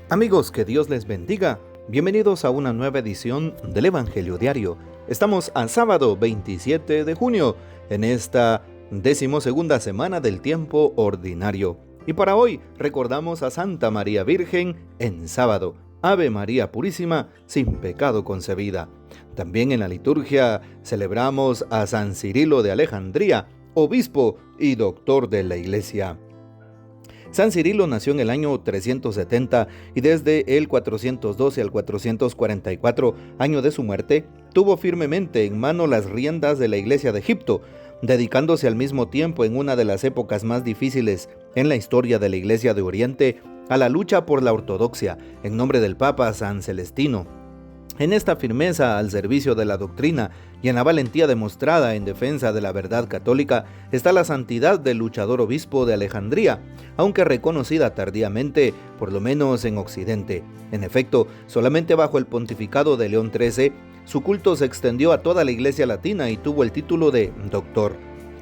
Amigos, que Dios les bendiga. Bienvenidos a una nueva edición del Evangelio Diario. Estamos a sábado 27 de junio, en esta 12ª semana del tiempo ordinario. Y para hoy recordamos a Santa María Virgen en sábado. Ave María Purísima, sin pecado concebida. También en la liturgia celebramos a San Cirilo de Alejandría, obispo y doctor de la Iglesia. San Cirilo nació en el año 370 y desde el 412 al 444, año de su muerte, tuvo firmemente en mano las riendas de la Iglesia de Egipto, dedicándose al mismo tiempo en una de las épocas más difíciles en la historia de la Iglesia de Oriente a la lucha por la ortodoxia en nombre del Papa San Celestino. En esta firmeza al servicio de la doctrina y en la valentía demostrada en defensa de la verdad católica está la santidad del luchador obispo de Alejandría, aunque reconocida tardíamente, por lo menos en Occidente. En efecto, solamente bajo el pontificado de León XIII, su culto se extendió a toda la Iglesia latina y tuvo el título de doctor.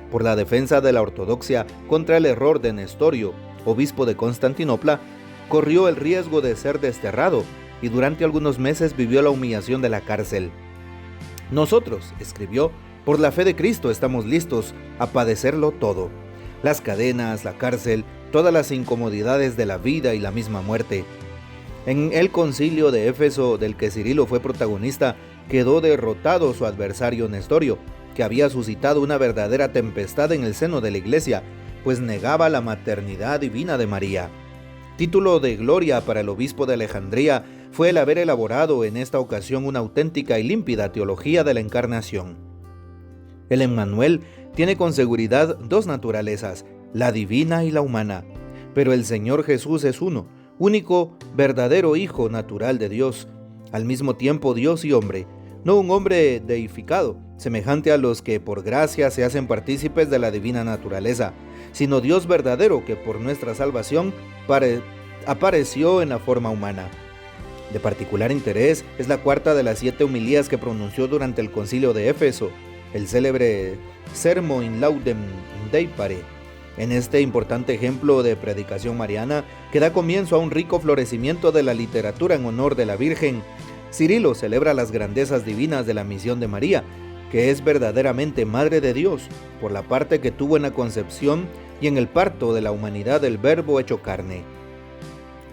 Por la defensa de la ortodoxia contra el error de Nestorio, obispo de Constantinopla, corrió el riesgo de ser desterrado, y durante algunos meses vivió la humillación de la cárcel. Nosotros, escribió, por la fe de Cristo estamos listos a padecerlo todo. Las cadenas, la cárcel, todas las incomodidades de la vida y la misma muerte. En el concilio de Éfeso, del que Cirilo fue protagonista, quedó derrotado su adversario Nestorio, que había suscitado una verdadera tempestad en el seno de la Iglesia, pues negaba la maternidad divina de María. Título de gloria para el obispo de Alejandría fue el haber elaborado en esta ocasión una auténtica y límpida teología de la encarnación. El Emmanuel tiene con seguridad dos naturalezas, la divina y la humana, pero el Señor Jesús es uno, único, verdadero Hijo natural de Dios, al mismo tiempo Dios y hombre, no un hombre deificado, semejante a los que por gracia se hacen partícipes de la divina naturaleza, sino Dios verdadero que por nuestra salvación apareció en la forma humana. De particular interés es la cuarta de las 7 homilías que pronunció durante el concilio de Éfeso, el célebre Sermo in Laudem Deipare. En este importante ejemplo de predicación mariana, que da comienzo a un rico florecimiento de la literatura en honor de la Virgen, Cirilo celebra las grandezas divinas de la misión de María, que es verdaderamente Madre de Dios, por la parte que tuvo en la concepción y en el parto de la humanidad del Verbo hecho carne.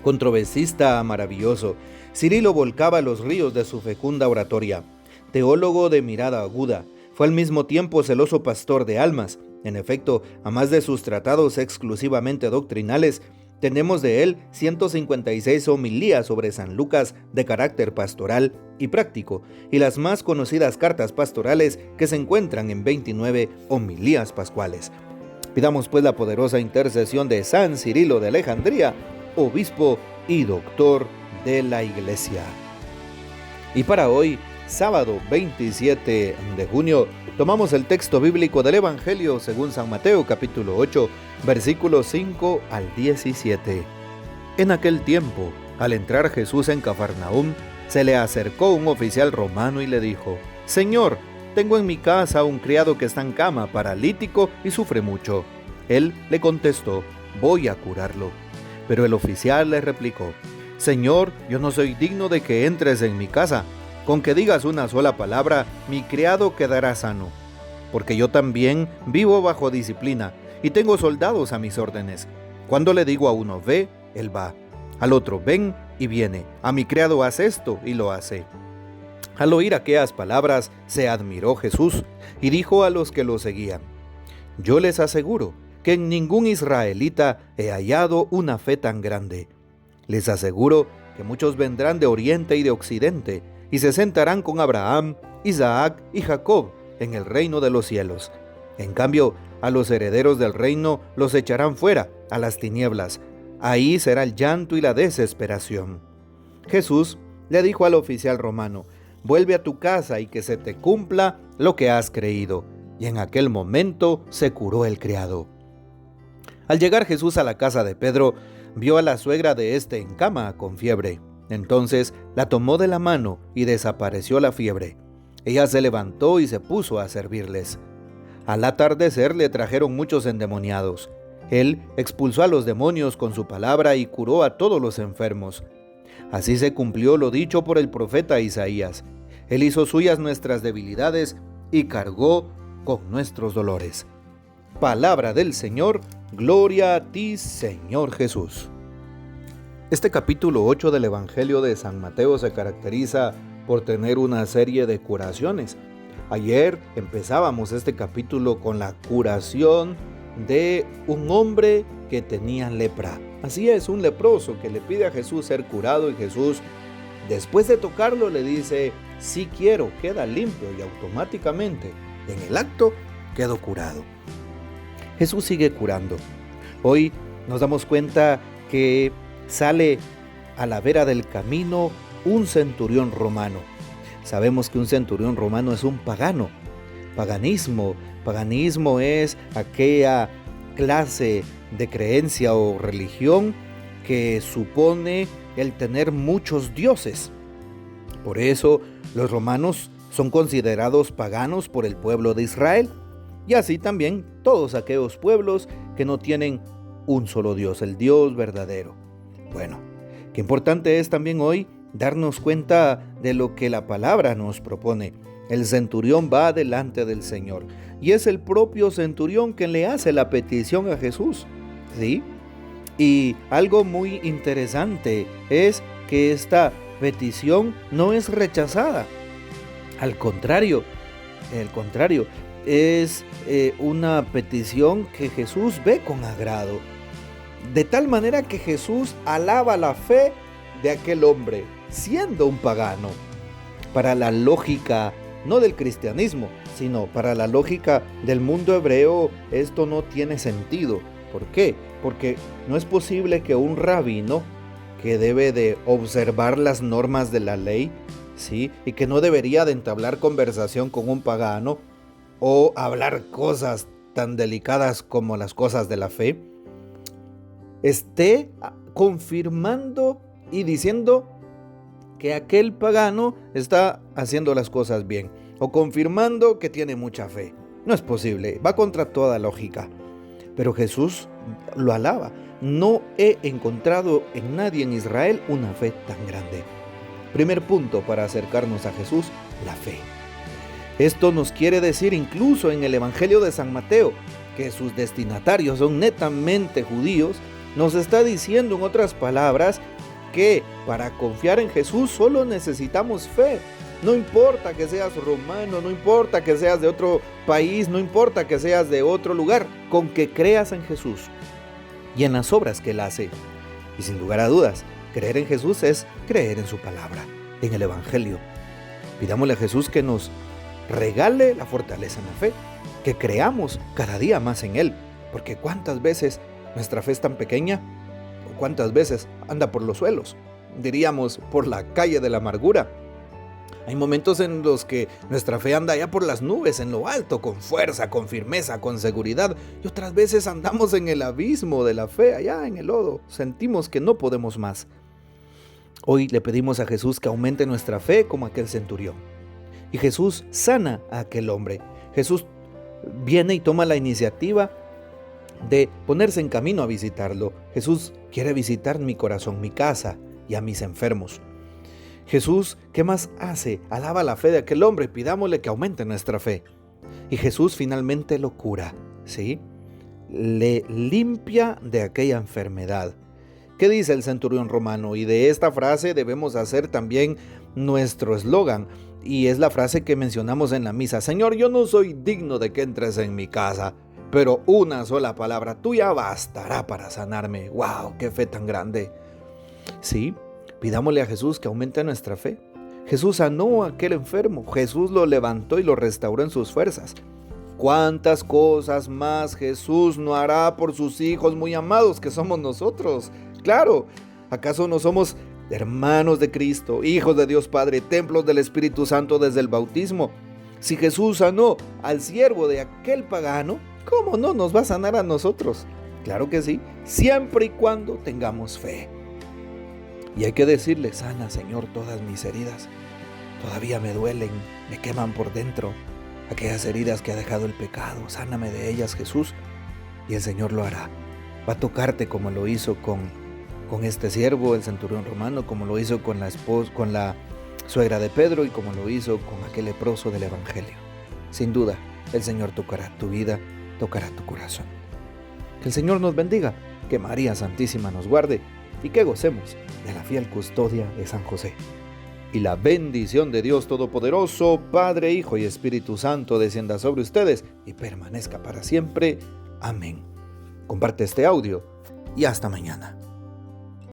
Controversista maravilloso, Cirilo volcaba los ríos de su fecunda oratoria. Teólogo de mirada aguda, fue al mismo tiempo celoso pastor de almas. En efecto, a más de sus tratados exclusivamente doctrinales, tenemos de él 156 homilías sobre San Lucas de carácter pastoral y práctico, y las más conocidas cartas pastorales que se encuentran en 29 homilías pascuales. Pidamos pues la poderosa intercesión de San Cirilo de Alejandría, obispo y doctor de la Iglesia. Y para hoy, sábado 27 de junio, tomamos el texto bíblico del Evangelio según San Mateo capítulo 8, versículos 5 al 17. En aquel tiempo, al entrar Jesús en Cafarnaúm, se le acercó un oficial romano y le dijo: Señor, tengo en mi casa un criado que está en cama, paralítico y sufre mucho. Él le contestó: voy a curarlo. Pero el oficial le replicó: Señor, yo no soy digno de que entres en mi casa. Con que digas una sola palabra, mi criado quedará sano. Porque yo también vivo bajo disciplina y tengo soldados a mis órdenes. Cuando le digo a uno ve, él va. Al otro ven y viene. A mi criado haz esto y lo hace. Al oír aquellas palabras, se admiró Jesús y dijo a los que lo seguían: Yo les aseguro que en ningún israelita he hallado una fe tan grande. Les aseguro que muchos vendrán de oriente y de occidente y se sentarán con Abraham, Isaac y Jacob en el reino de los cielos. En cambio, a los herederos del reino los echarán fuera, a las tinieblas. Ahí será el llanto y la desesperación. Jesús le dijo al oficial romano: vuelve a tu casa y que se te cumpla lo que has creído. Y en aquel momento se curó el criado. Al llegar Jesús a la casa de Pedro, vio a la suegra de éste en cama con fiebre. Entonces la tomó de la mano y desapareció la fiebre. Ella se levantó y se puso a servirles. Al atardecer le trajeron muchos endemoniados. Él expulsó a los demonios con su palabra y curó a todos los enfermos. Así se cumplió lo dicho por el profeta Isaías. Él hizo suyas nuestras debilidades y cargó con nuestros dolores. Palabra del Señor, gloria a ti, Señor Jesús. Este capítulo 8 del Evangelio de San Mateo se caracteriza por tener una serie de curaciones. Ayer empezábamos este capítulo con la curación de un hombre que tenía lepra. Así es, un leproso que le pide a Jesús ser curado y Jesús, después de tocarlo, le dice: sí quiero, queda limpio, y automáticamente en el acto quedó curado. Jesús sigue curando. Hoy nos damos cuenta que sale a la vera del camino un centurión romano. Sabemos que un centurión romano es un pagano. Paganismo es aquella clase de creencia o religión que supone el tener muchos dioses. Por eso los romanos son considerados paganos por el pueblo de Israel, y así también todos aquellos pueblos que no tienen un solo Dios, el Dios verdadero. Bueno, qué importante es también hoy darnos cuenta de lo que la palabra nos propone. El centurión va delante del Señor y es el propio centurión quien le hace la petición a Jesús, ¿sí? Y algo muy interesante es que esta petición no es rechazada. Al contrario, es una petición que Jesús ve con agrado. De tal manera que Jesús alaba la fe de aquel hombre, siendo un pagano. Para la lógica, no del cristianismo, sino para la lógica del mundo hebreo, esto no tiene sentido. ¿Por qué? Porque no es posible que un rabino, que debe de observar las normas de la ley, ¿sí?, y que no debería de entablar conversación con un pagano o hablar cosas tan delicadas como las cosas de la fe, esté confirmando y diciendo que aquel pagano está haciendo las cosas bien, o confirmando que tiene mucha fe. No es posible, va contra toda lógica. Pero Jesús lo alaba. No he encontrado en nadie en Israel una fe tan grande. Primer punto para acercarnos a Jesús: la fe. Esto nos quiere decir incluso en el Evangelio de San Mateo, que sus destinatarios son netamente judíos. Nos está diciendo, en otras palabras, que para confiar en Jesús solo necesitamos fe. No importa que seas romano, no importa que seas de otro país, no importa que seas de otro lugar, con que creas en Jesús y en las obras que Él hace. Y sin lugar a dudas, creer en Jesús es creer en su palabra, en el Evangelio. Pidámosle a Jesús que nos regale la fortaleza en la fe, que creamos cada día más en Él, porque cuántas veces nuestra fe es tan pequeña, o cuántas veces anda por los suelos, diríamos por la calle de la amargura. Hay momentos en los que nuestra fe anda allá por las nubes, en lo alto, con fuerza, con firmeza, con seguridad, y otras veces andamos en el abismo de la fe, allá en el lodo, sentimos que no podemos más. Hoy le pedimos a Jesús que aumente nuestra fe como aquel centurión, y Jesús sana a aquel hombre. Jesús viene y toma la iniciativa de ponerse en camino a visitarlo. Jesús quiere visitar mi corazón, mi casa y a mis enfermos. Jesús, ¿qué más hace? Alaba la fe de aquel hombre, pidámosle que aumente nuestra fe. Y Jesús finalmente lo cura, ¿sí? Le limpia de aquella enfermedad. ¿Qué dice el centurión romano? Y de esta frase debemos hacer también nuestro eslogan. Y es la frase que mencionamos en la misa: Señor, yo no soy digno de que entres en mi casa, pero una sola palabra tuya bastará para sanarme. ¡Wow! ¡Qué fe tan grande! Sí, pidámosle a Jesús que aumente nuestra fe. Jesús sanó a aquel enfermo, Jesús lo levantó y lo restauró en sus fuerzas. ¿Cuántas cosas más Jesús no hará por sus hijos muy amados que somos nosotros? Claro, ¿acaso no somos hermanos de Cristo, hijos de Dios Padre, templos del Espíritu Santo desde el bautismo? Si Jesús sanó al siervo de aquel pagano, ¿cómo no nos va a sanar a nosotros? Claro que sí, siempre y cuando tengamos fe. Y hay que decirle: sana, Señor, todas mis heridas. Todavía me duelen, me queman por dentro. Aquellas heridas que ha dejado el pecado, sáname de ellas, Jesús. Y el Señor lo hará. Va a tocarte como lo hizo con con este siervo, el centurión romano, como lo hizo con la suegra de Pedro y como lo hizo con aquel leproso del Evangelio. Sin duda, el Señor tocará tu vida, tocará tu corazón. Que el Señor nos bendiga, que María Santísima nos guarde y que gocemos de la fiel custodia de San José. Y la bendición de Dios Todopoderoso, Padre, Hijo y Espíritu Santo descienda sobre ustedes y permanezca para siempre. Amén. Comparte este audio y hasta mañana.